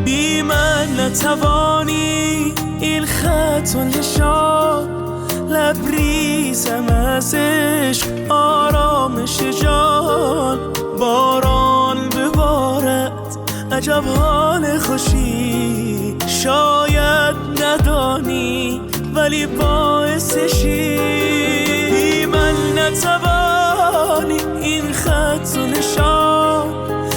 بی من نتوانی این خط و نشان، لبریزم از عشق آرامش جان. باران ببارد عجب حال خوشی، شاید ندانی ولی باعثشی. بی من نتوانی این خط و نشان،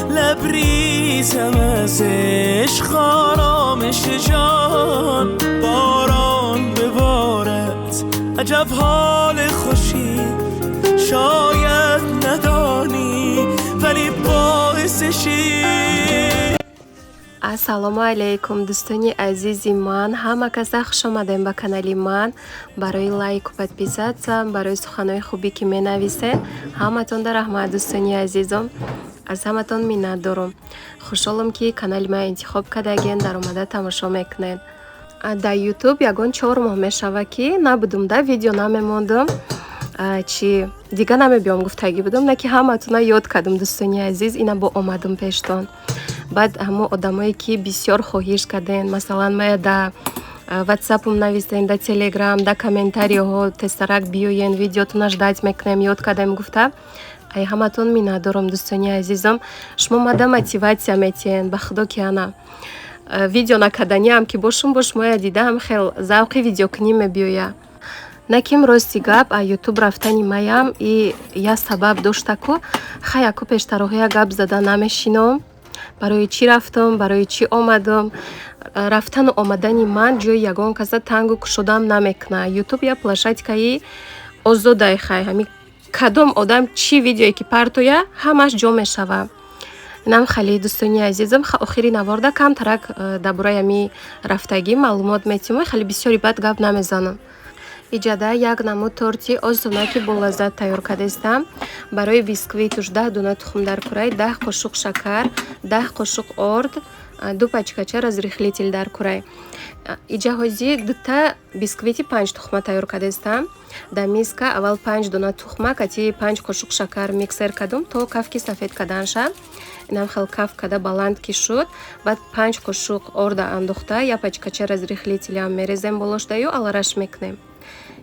لبریزم از عشق آرامش جان. باران ببارد عجب حال خوشی، شاید ندانی ولی باعثشی. ассалому алейкум дӯстони азизи ман, ҳама каса хуш омадем ба канали ман. Барои лайку подписатсия, барои суханои хубе ки менависед, ҳаматонда раҳмат дӯстони азизам. аз ҳаматон миннат дорам. хушҳолам ки канали ман интихоб кардаген, дар омада тамошо мекунед. дар ютуб ягон 4 моҳ мешава ки набудум, да видео намемондам, чи дига намебиём гуфтагӣ будам, на ки ҳаматона ёд кардам дӯстони азиз, ина бо омадам пештон. баъд ҳамо одамое ки бисёр хоҳиш карден, масалан мая да ватсапам нависен, да телеграм, да комментариҳо тезтарак биёен, видеотона ждать мекунем, ёд кардем гуфта. ай ҳаматон миннат дорам дӯстони азизам, шумо мада мотиватсия метиҳен ба худо ки ана видео накарданиам ки бошум моя дидаам хел завқи видеокунӣ мебиёя. наким рости гап а ютуб рафтани маям и я сабаб дошта ку хаяку пештароҳоя гап зада намешинам. барои чӣ рафтам, барои чӣ омадам. рафтану омадани ман ҷои ягон каса тангу кушодам намекуна. ютуб я площадкаи озодаи хай, ҳами кадом одам чӣ видеое ки партоя ҳамаш ҷо мешава. инам хеле дӯстони азизам, охири наварда камтарак дар бораи ҳами рафтагӣ маълумот метиҳам, хеле бисёри бад гап намезанам. иҷада як намуд торти осонаки болаззат тайёр кардастам. барои бисквитуш 10 дуна тухмдар курай, 10 қошуқ шакар, 10 қошуқ орд, 2 пачкача разрихлитель дар курай. иҷаҳози дута бисквити 5 тухма тайёр кардастам. дар миска аввал 5 дуна тухма кати 5 қошуқ шакар миксер кардам то кафки сафед кардан шад. инам хел каф када баланд ки шуд. баъд 5 қошуқ орда андохта, я пачкача разрихлителям мерезем болоштаю, алараш мекунем.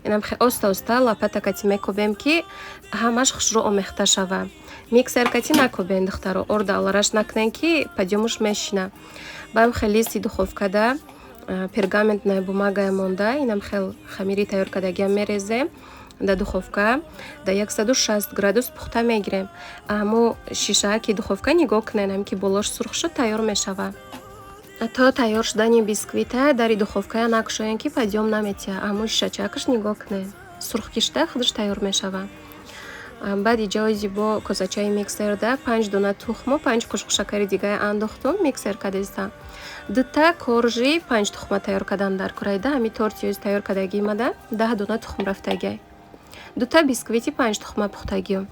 инам хе оста лапата кати мекобем ки ҳамаш хушро омехта шава. миксер кати накобен духтаро, орда алараш накунен ки падёмуш мешина. баъд хели си духовкада пергаментная бумагая монда, инам хел хамири тайёр кардагиам мерезем да духовка да 160 градус пухта мегирем. аммо шишаа ки духовка нигоҳ кунен, ҳам ки болош сурх шуд тайёр мешава. то тайёр шудани бисквита дари духовкая накушоен ки падём наметиҳа, аммо шишачакаш нигоҳ кунен, сурх ки шуда худаш тайёр мешава. баъд иҷози бо козачаи миксерда 5 дуна тухму 5 қошуқ шакари дигаи андохтум миксер кардастам. дута коржи 5 тухма тайёр кардан дар курайда, ҳами тортиёз тайёр кардагӣ мада 10 дуна тухм рафтагӣ, дута бисквити 5 тухма пухтагӣ.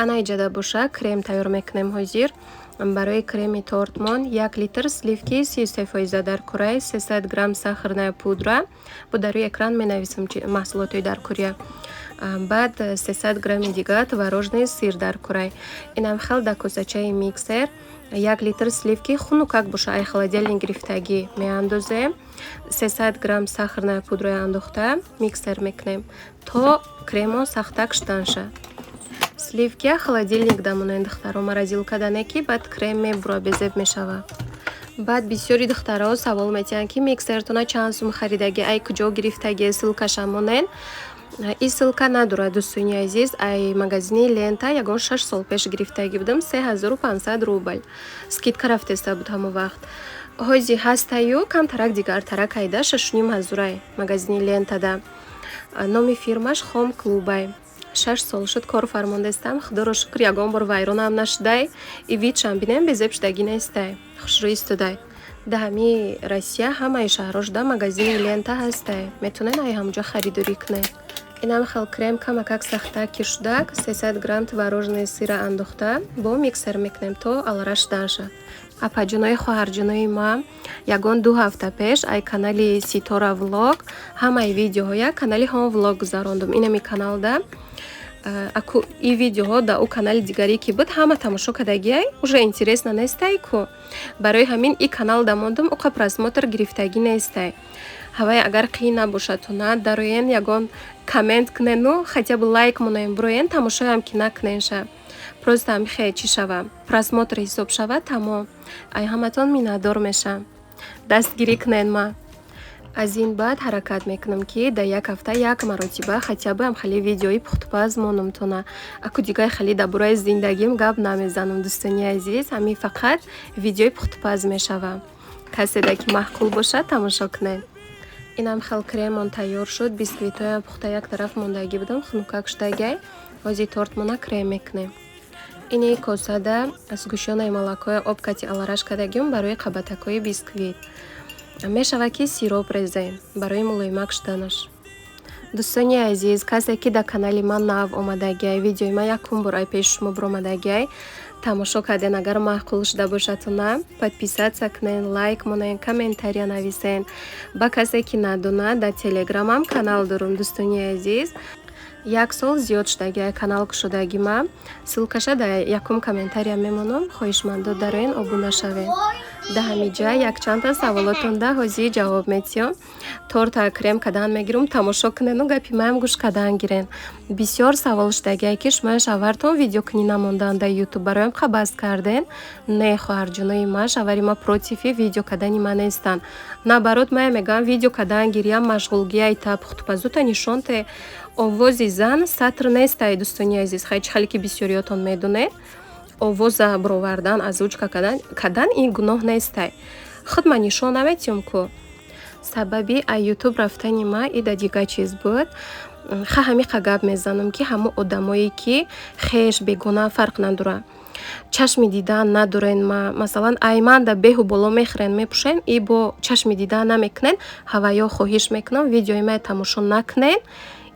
ана иҷада боша крем тайёр мекунем ҳозир. барои креми тортмон 1 литр сливки 33% дар курай, 300 грамм сахарная пудра, бо дар рӯи экран менависам маҳсулотои дар курия. баъд 300 грамми дига творожный сир дар курай. инам хел да косачаи миксер 1 литр сливки хунукак боша, ай холодильник гирифтагӣ меандозем. 300 грамм сахарная пудра андохта миксер мекунем то кремо сахтак шудан шад. сливки холодильник дамонен духтаро, морозилка данеки баъд крем мебура, безеб мешава. баъд бисёри духтаро савол метиҳанд ки миксертона чанд сум харидагӣ, ай куҷо гирифтагӣ, силкаша монен. ин силка надорад дӯстони азиз, ай магазини лента ягон 6 сол пеш гирифтагӣ будам, 3500 рубл скидка рафтеста буд ҳамон вақт. ҳози ҳастаю камтарак дигартарак айда 6500 ай магазини лентада. номи фирмаш хом клубай. 6 сол шуд кор фармондастам, худоро шукр ягон бор вайронам нашудай, и видшам бинем безеб шудагӣ нестай, хушрӯӣ истодай. да ҳами Россия ҳамаи шаҳро шуда магазини лента ҳастай, метавонен ай ҳамуҷо харидорӣ кунед. инам хел крем камакак сахта ки шудак, 300 грамм творожный сира андохта бо миксер мекунем то алара шудан шад. апаҷонои хоҳарҷонои ман ягон 2 ҳафта пеш ай канали Ситора влог ҳамаи видеоҳоя канали ҳон влог гузарондум. Инами каналда аку и видеоҳо да у канали дигаре ки буд ҳама тамошо кардагиай уже интересно нестай ку. Барои ҳамин и канал да мондум уқа просмотр гирифтагӣ нестай. Ҳавай агар қӣ набошатуна дароен ягон коммент кунену хотя бы лайк моноем буроен тамошоям ки накуненша. Просто амихе чӣ шава просмотр ҳисоб шава тамом. Ай ҳаматон миннатдор мешам. Дастгирӣ кунен ма. Аз ин баъд ҳаракат мекунам ки дар як ҳафта як маротиба хотя бы амхали видеои пухтупаз монумтуна. Аку дигар хали дар бораи зиндагим гап намезанам дӯстони азиз. Ҳамин фақат видеои пухтупаз мешава. Каседа ки маъқул бошад тамошо кунед. Инам хел кремон тайёр шуд. Бисквитоям пухта як тараф мондагӣ будам хунукак шудагай. Ҳозир тортмона крем мекунем. Ини косада аз гӯшёнаи молокои об кати алараш кардагим барои қабатакҳои бисквит. Мешава ки сироп резем барои мулоимак шуданаш. Дӯстони азиз, касе ки дар канали ман нав омадагиай, видеои ман якум бор ай пеши шумо биромадагиай, тамошо карден агар маъқул шуда бошатуна, подписатсия кунен, лайк монен, комментария нависен. Ба касе ки надонад, дар телеграмам канал дорум дӯстони азиз. 1 сол зиёд шудагиай канал кушодагима. Ссилкаша дар якум комментария мемонам. Хоҳишмандо дароен обуна шавед. Дар ҳамин ҷа якчанда саволотонда ҳозир ҷавоб метиём. Торта крем кадан мегирум тамошо кунену гапи маям гӯш кадан гирен. Бисёр савол шудагиай ки шумоя шавартон видео кунӣ намондан дар ютуб бароям қабаз карден. Не хоҳарҷонои ман шавари ма против видео кадани ман нестан. Наоборот мая мегӯям видео кадан гирям машғулгияй та пухтупазута нишонте. Овози зан сатр нестай дӯстони азиз. Хай чихеле ки бисёриётон медонед. Овоза баровардан озвучка кадан ин гуноҳ нестай. Худ ман нишон наметиём ку. Сабаби ай ютуб рафтани ма ида дигар чиз буд. Ха ҳамиқа гап мезанам ки ҳамон одамое ки хеш бегона фарқ надора. Чашми дидан надорен ма масалан айманда беҳу боло мехӯрен мепӯшен и бо чашми дидан намекунен. Ҳаваё хоҳиш мекунам видеои ма тамошо накунен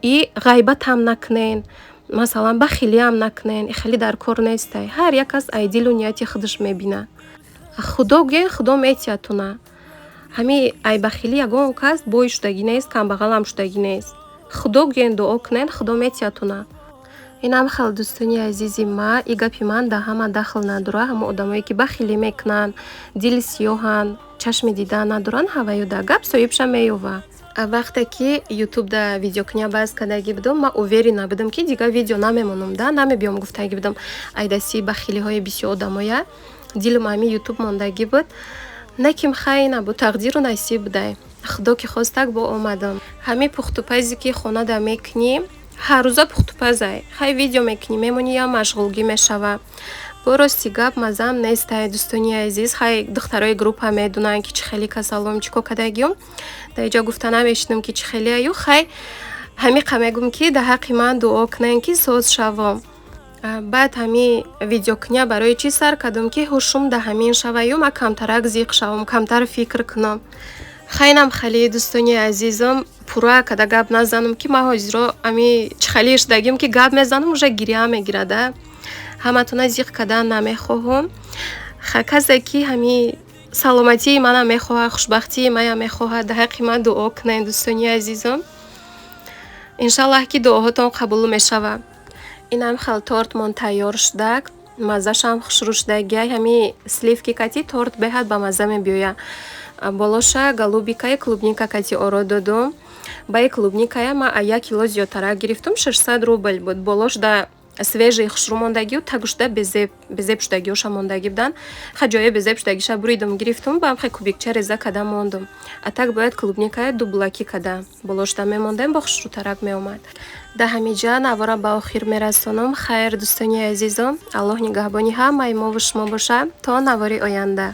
и ғайбат ҳам накунен. Масалан бахилиам накунен. Хеле дар кор нестай. Ҳар як кас ай дилу нияти худаш мебина. Худо ген худо метиятуна. Ҳами ай бахили ягон кас бой шудагӣ нест, камбағалам шудагӣ нест. Худо ген дуо кунен, худо метиятуна. Инам хел дӯстони азизи ма, и гапи ман да ҳама дахл надора. Ҳама одамое ки бахилӣ мекунан, дили сиёҳан, чашми дидан надоран, ҳаваё да гап соҳибша меёва. Вақте ки ютуб да видеокуния баъз кардагӣ будам, ман уверена будам ки дигар видео намемонам да, намебиём гуфтагӣ будам ай даси бахилиҳои бисёр одамоя. Дилам ҳами ютуб мондагӣ буд. Наким хай набуд, тақдиру насиб будай. Худо ки хост так бо омадам. Ҳами пухтупазе ки хона да мекунӣ, ҳар рӯза пухтупазай. Хай видео мекунӣ, мемонӣ ям машғулгӣ мешава. Бо рости гап мазам нестай дӯстони азиз. Хай духтарои группа медунанд ки чӣ хеле касалом чӣ кор кардагиём. Дар инҷа гуфта намешинам ки чӣ хеле аю. Хай ҳамиқа мегӯм ки дар ҳаққи ман дуо кунен ки соз шавам. Баъд ҳами видеокуния барои чӣ сар кардам ки ҳушум да ҳамин шаваю, ман камтарак зиқ шавам, камтар фикр кунам. Хайнам хали дӯстони азизам пурра када гап назанам ки ман ҳозиро ами чӣ хеле шудагиём ки гап мезанам уже гирия мегирада. Ҳаматона зиқ кадан намехоҳам. Касе ки ҳами саломатии манам мехоҳад, хушбахтии маям мехоҳад, дар ҳаққи ман дуо кунед дӯстони азизам. Иншаллаҳ ки дуоҳотон қабул мешава. Инам хел тортмон тайёр шудак. Маззашам хушрӯ шудагиай. Ҳами сливки кати торт беҳад ба мазза мебиёя. Болоша голубикаи клубника кати оро додум. Баи клубникая ма 1 кило зиёдтарак гирифтум, 600 рубл буд. Болош да свежи хушрӯ мондагию тагушда безеб шудагиёша мондагӣ будан. Ха ҷоя безеб шудагиша буридум гирифтум, баам хе кубикча реза када мондум. А так бояд клубникая дублаки када. Болошда мемондем бо хушрӯтарак меомад. Дар ҳамин ҷа навора ба охир мерасонам. Хайр дӯстони азизам, Аллоҳ нигаҳбони ҳамаи мо ва шумо бошад то навори оянда.